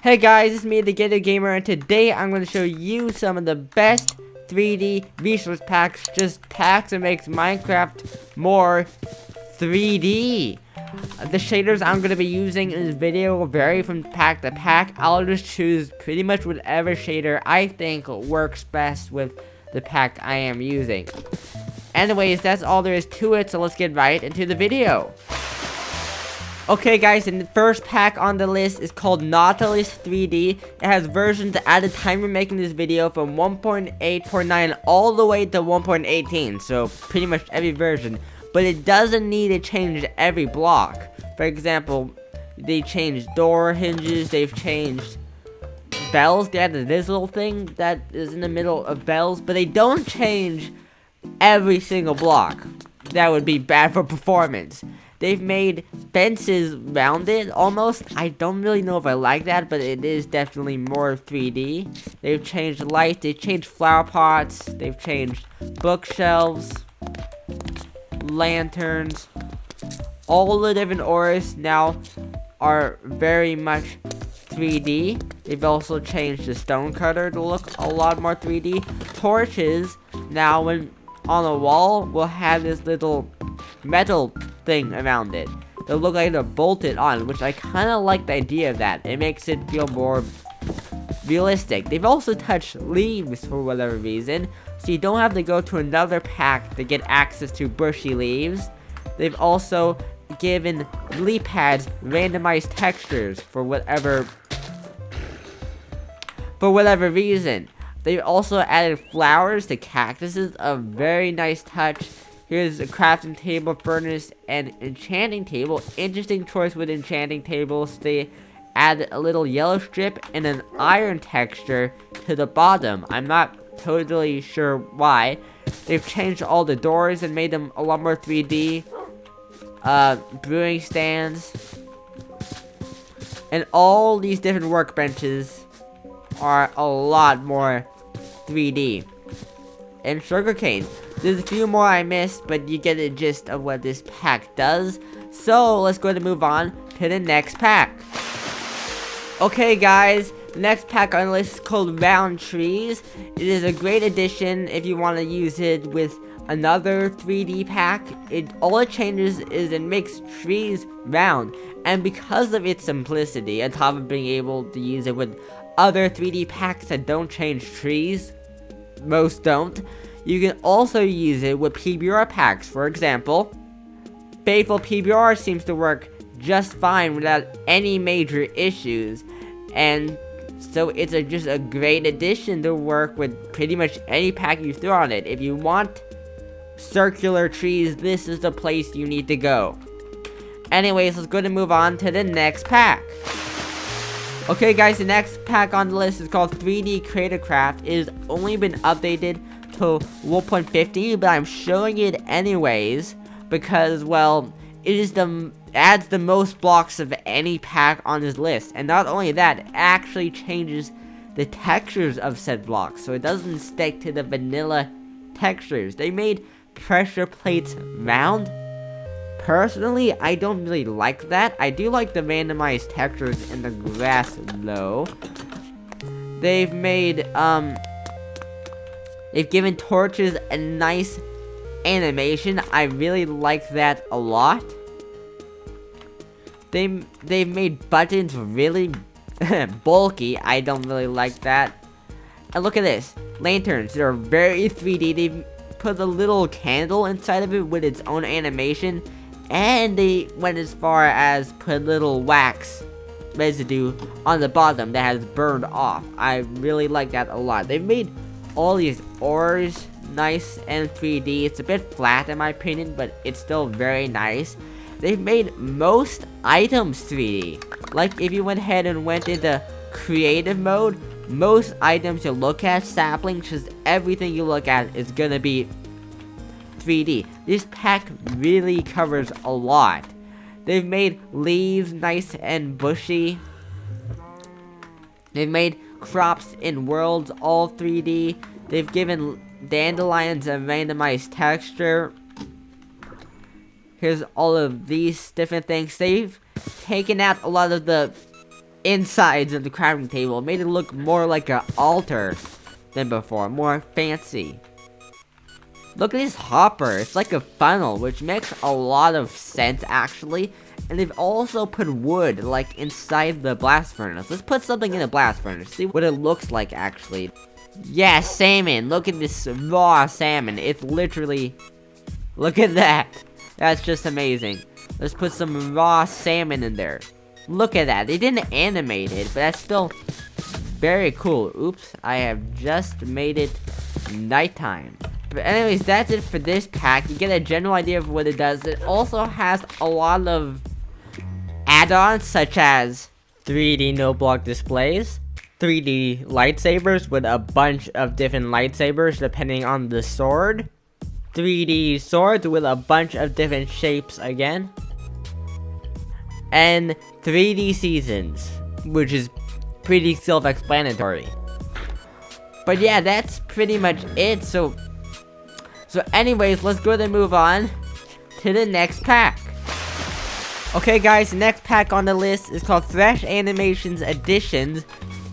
Hey guys, it's me, the Gator Gamer, and today I'm going to show you some of the best 3D resource packs, just packs that makes Minecraft more 3D. The shaders I'm going to be using in this video will vary from pack to pack. I'll just choose pretty much whatever shader I think works best with the pack I am using. Anyways, that's all there is to it, so let's get right into the video. Okay guys, and the first pack on the list is called Nautilus 3D. It has versions at the time we're making this video from 1.8.9 all the way to 1.18, so pretty much every version. But it doesn't need to change every block. For example, they changed door hinges, they've changed bells. They added this little thing that is in the middle of bells, but they don't change every single block. That would be bad for performance. They've made fences rounded, almost. I don't really know if I like that, but it is definitely more 3D. They've changed lights, they've changed flower pots, they've changed bookshelves, lanterns. All the different auras now are very much 3D. They've also changed the stone cutter to look a lot more 3D. Torches, now when on a wall, will have this little metal thing around it. They'll look like they're bolted on, which I kind of like the idea of that. It makes it feel more realistic. They've also touched leaves for whatever reason, so you don't have to go to another pack to get access to bushy leaves. They've also given leaf pads randomized textures for whatever reason. They've also added flowers to cactuses, a very nice touch. Here's a crafting table, furnace, and enchanting table. Interesting choice with enchanting tables. They add a little yellow strip and an iron texture to the bottom. I'm not totally sure why. They've changed all the doors and made them a lot more 3D. Brewing stands. And all these different workbenches are a lot more 3D. And sugarcane. There's a few more I missed, but you get the gist of what this pack does. So, let's go ahead and move on to the next pack. Okay guys, the next pack on the list is called Round Trees. It is a great addition if you want to use it with another 3D pack. All it changes is it makes trees round. And because of its simplicity, on top of being able to use it with other 3D packs that don't change trees, most don't, you can also use it with PBR packs. For example, Faithful PBR seems to work just fine without any major issues, and so it's just a great addition to work with pretty much any pack you throw on it. If you want circular trees, this is the place you need to go. Anyways, let's go ahead and move on to the next pack. Okay guys, the next pack on the list is called 3D Creator Craft. It has only been updated to 1.50, but I'm showing it anyways because, well, it adds the most blocks of any pack on this list. And not only that, it actually changes the textures of said blocks, so it doesn't stick to the vanilla textures. They made pressure plates round. Personally, I don't really like that. I do like the randomized textures in the grass though. They've made, they've given torches a nice animation. I really like that a lot. They've made buttons really bulky. I don't really like that. And look at this. Lanterns. They're very 3D. They've put a little candle inside of it with its own animation. And they went as far as put little wax residue on the bottom that has burned off. I really like that a lot. They've made all these ores nice and 3D. It's a bit flat in my opinion, but it's still very nice. They've made most items 3D. Like if you went ahead and went into creative mode, most items you look at, saplings, just everything you look at is gonna be 3D. This pack really covers a lot. They've made leaves nice and bushy. They've made crops in worlds all 3D. They've given dandelions a randomized texture. Here's all of these different things. They've taken out a lot of the insides of the crafting table. It made it look more like an altar than before, more fancy. Look at this hopper. It's like a funnel, which makes a lot of sense actually. And they've also put wood like inside the blast furnace. Let's put something in the blast furnace. See what it looks like actually. Yeah, salmon. Look at this raw salmon. It's literally... Look at that. That's just amazing. Let's put some raw salmon in there. Look at that. They didn't animate it, but that's still very cool. Oops, I have just made it nighttime. But anyways, that's it for this pack. You get a general idea of what it does. It also has a lot of add-ons, such as 3D no-block displays, 3D lightsabers with a bunch of different lightsabers depending on the sword, 3D swords with a bunch of different shapes again, and 3D seasons, which is pretty self-explanatory. But yeah, that's pretty much it. So anyways, let's go ahead and move on to the next pack. Okay guys, the next pack on the list is called Fresh Animations Editions.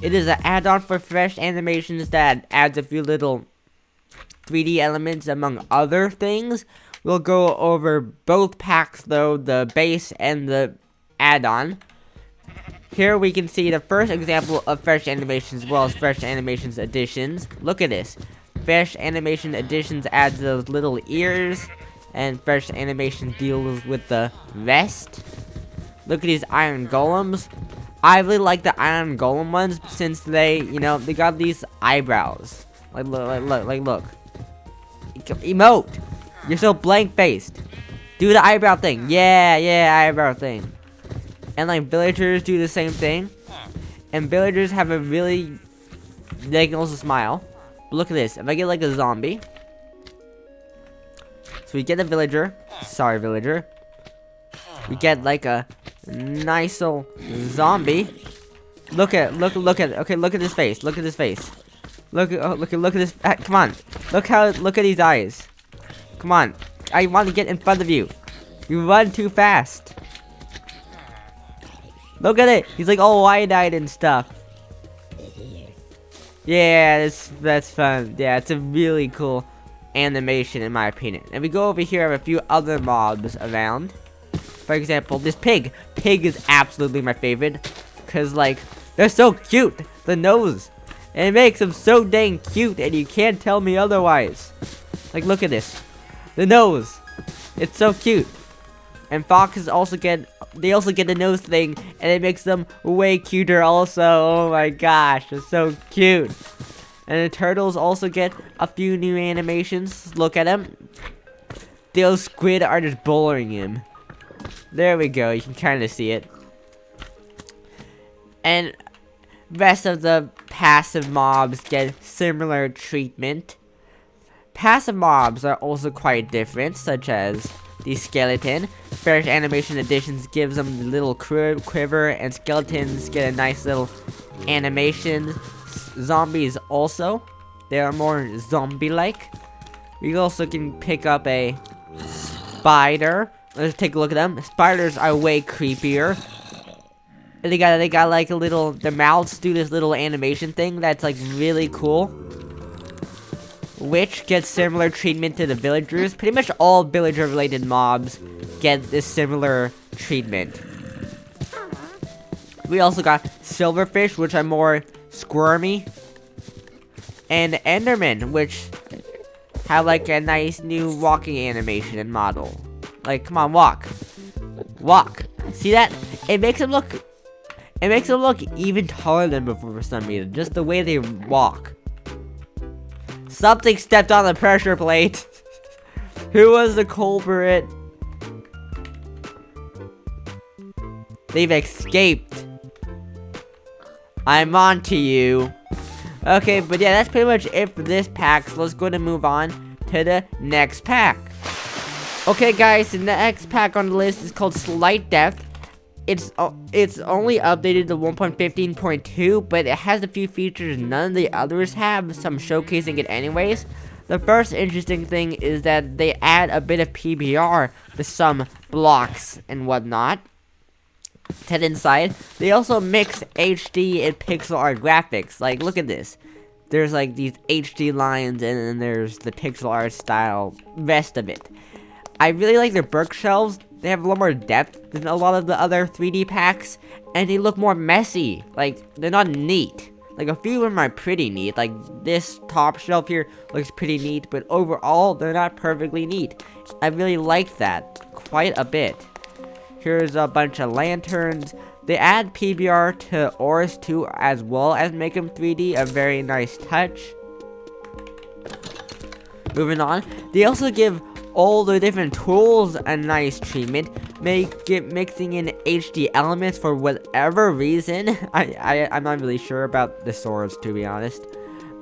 It is an add-on for Fresh Animations that adds a few little 3D elements among other things. We'll go over both packs though, the base and the add-on. Here we can see the first example of Fresh Animations as well as Fresh Animations Editions. Look at this. Fresh Animation Editions adds those little ears, and Fresh Animation deals with the rest. Look at these iron golems. I really like the iron golem ones since they, they got these eyebrows. Look. Emote. You're so blank-faced. Do the eyebrow thing. Yeah, eyebrow thing. And like villagers do the same thing. And villagers have a really, they can also smile. But look at this. If I get like a zombie. So we get a villager. Sorry, villager. We get like a nice little zombie. Look at it. Okay, look at his face. Look at his face. Look at this. Come on. Look at these eyes. Come on. I want to get in front of you. You run too fast. Look at it. He's like all wide-eyed and stuff. Yeah, that's fun. Yeah, it's a really cool animation in my opinion. And we go over here, have a few other mobs around. For example, this pig. Pig is absolutely my favorite. Because, like, they're so cute. The nose. And it makes them so dang cute, and you can't tell me otherwise. Like, look at this. The nose. It's so cute. And foxes also get the nose thing, and it makes them way cuter also. Oh my gosh, it's so cute. And the turtles also get a few new animations. Look at them. Those squid are just bullying him. There we go, you can kind of see it. And rest of the passive mobs get similar treatment. Passive mobs are also quite different, such as the skeleton. Fresh Animation Editions gives them the little quiver, and skeletons get a nice little animation. Zombies also, they are more zombie-like. We also can pick up a spider. Let's take a look at them. Spiders are way creepier. And they got like a little, their mouths do this little animation thing that's like really cool. Which gets similar treatment to the villagers. Pretty much all villager related mobs get this similar treatment. We also got silverfish, which are more squirmy. And endermen, which have like a nice new walking animation and model. Like, come on, walk. Walk. See that? It makes them look even taller than before for some reason. Just the way they walk. Something stepped on the pressure plate. Who was the culprit? They've escaped. I'm on to you. Okay, but yeah, that's pretty much it for this pack. So let's go ahead and move on to the next pack. Okay, guys, the next pack on the list is called Slight Depth. It's only updated to 1.15.2, but it has a few features none of the others have, so I'm showcasing it anyways. The first interesting thing is that they add a bit of PBR to some blocks and whatnot. To the inside, they also mix HD and pixel art graphics. Like, look at this. There's like these HD lines, and then there's the pixel art style rest of it. I really like their bookshelves. They have a lot more depth than a lot of the other 3D packs, and they look more messy. Like, they're not neat. Like, a few of them are pretty neat. Like, this top shelf here looks pretty neat, but overall, they're not perfectly neat. I really like that quite a bit. Here's a bunch of lanterns. They add PBR to Oris 2 as well as make them 3D, a very nice touch. Moving on, they also give all the different tools a nice treatment, mixing in HD elements for whatever reason. I'm not really sure about the swords, to be honest.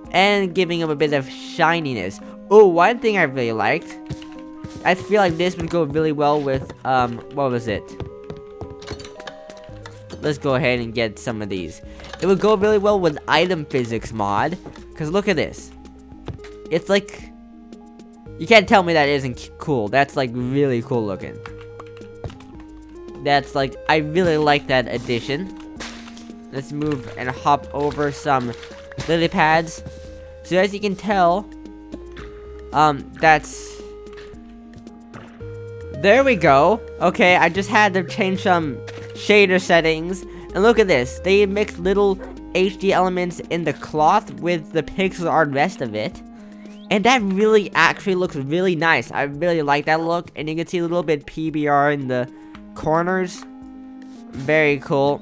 And giving them a bit of shininess. Oh, one thing I really liked, I feel like this would go really well with, what was it? Let's go ahead and get some of these. It would go really well with item physics mod, because look at this. It's like, you can't tell me that isn't cool. That's like really cool looking. That's like, I really like that addition. Let's move and hop over some lily pads. So as you can tell, there we go. Okay, I just had to change some shader settings. And look at this. They mix little HD elements in the cloth with the pixel art rest of it. And that really actually looks really nice. I really like that look. And you can see a little bit PBR in the corners. Very cool.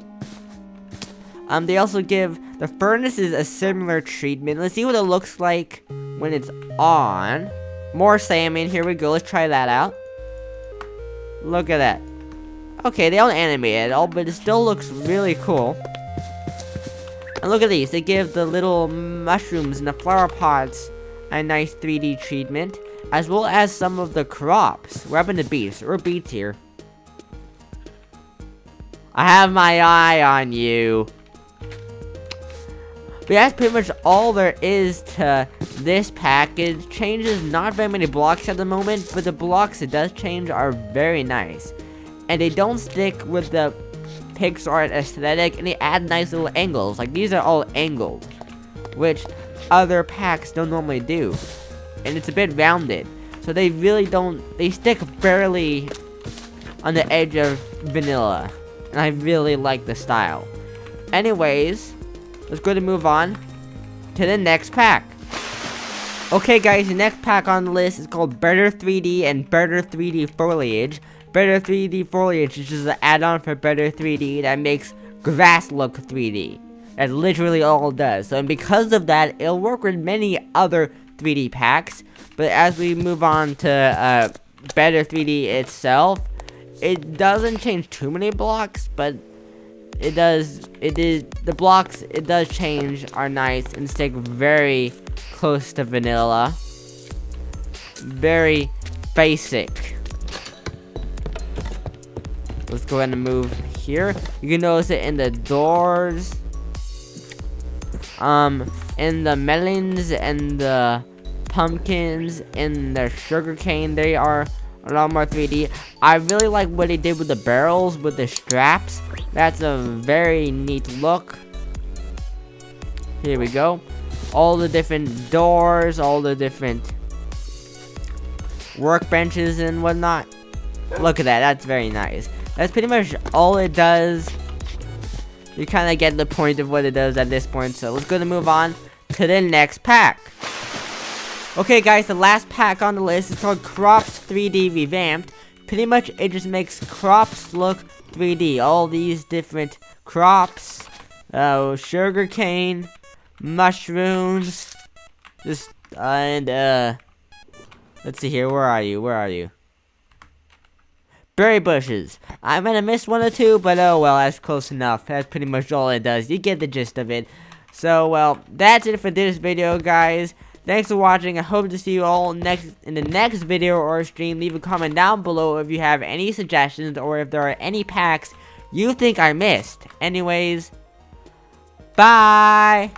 They also give the furnaces a similar treatment. Let's see what it looks like when it's on. More salmon. Here we go. Let's try that out. Look at that. Okay, they don't animate it at all, but it still looks really cool. And look at these. They give the little mushrooms and the flower pots a nice 3D treatment, as well as some of the crops. We're up in the beets. We're beets here. I have my eye on you. But that's pretty much all there is to this package. Changes not very many blocks at the moment, but the blocks it does change are very nice. And they don't stick with the pixel art aesthetic, and they add nice little angles. Like, these are all angled, which other packs don't normally do. And it's a bit rounded. So they really don't, they stick barely on the edge of vanilla. And I really like the style. Anyways, let's go to move on to the next pack. Okay guys, the next pack on the list is called Better 3D and Better 3D Foliage. Better 3D Foliage is just an add-on for Better 3D that makes grass look 3D. That's literally all it does. So, and because of that, it'll work with many other 3D packs. But as we move on to Better 3D itself, it doesn't change too many blocks, but the blocks it does change are nice and stick very close to vanilla. Very basic. Let's go ahead and move here. You can notice it in the doors, in the melons and the pumpkins and the sugarcane. They are a lot more 3D. I really like what they did with the barrels, with the straps. That's a very neat look. Here we go. All the different doors, all the different workbenches and whatnot. Look at that. That's very nice. That's pretty much all it does. You kind of get the point of what it does at this point. So let's go to move on to the next pack. Okay guys, the last pack on the list is called Crops 3D Revamped. Pretty much it just makes crops look 3D. All these different crops, sugarcane, mushrooms, just and let's see here. Where are you? Berry bushes. I might have missed one or two, but oh well, that's close enough. That's pretty much all it does. You get the gist of it. So well, that's it for this video, guys. Thanks for watching. I hope to see you all in the next video or stream. Leave a comment down below if you have any suggestions or if there are any packs you think I missed. Anyways, bye!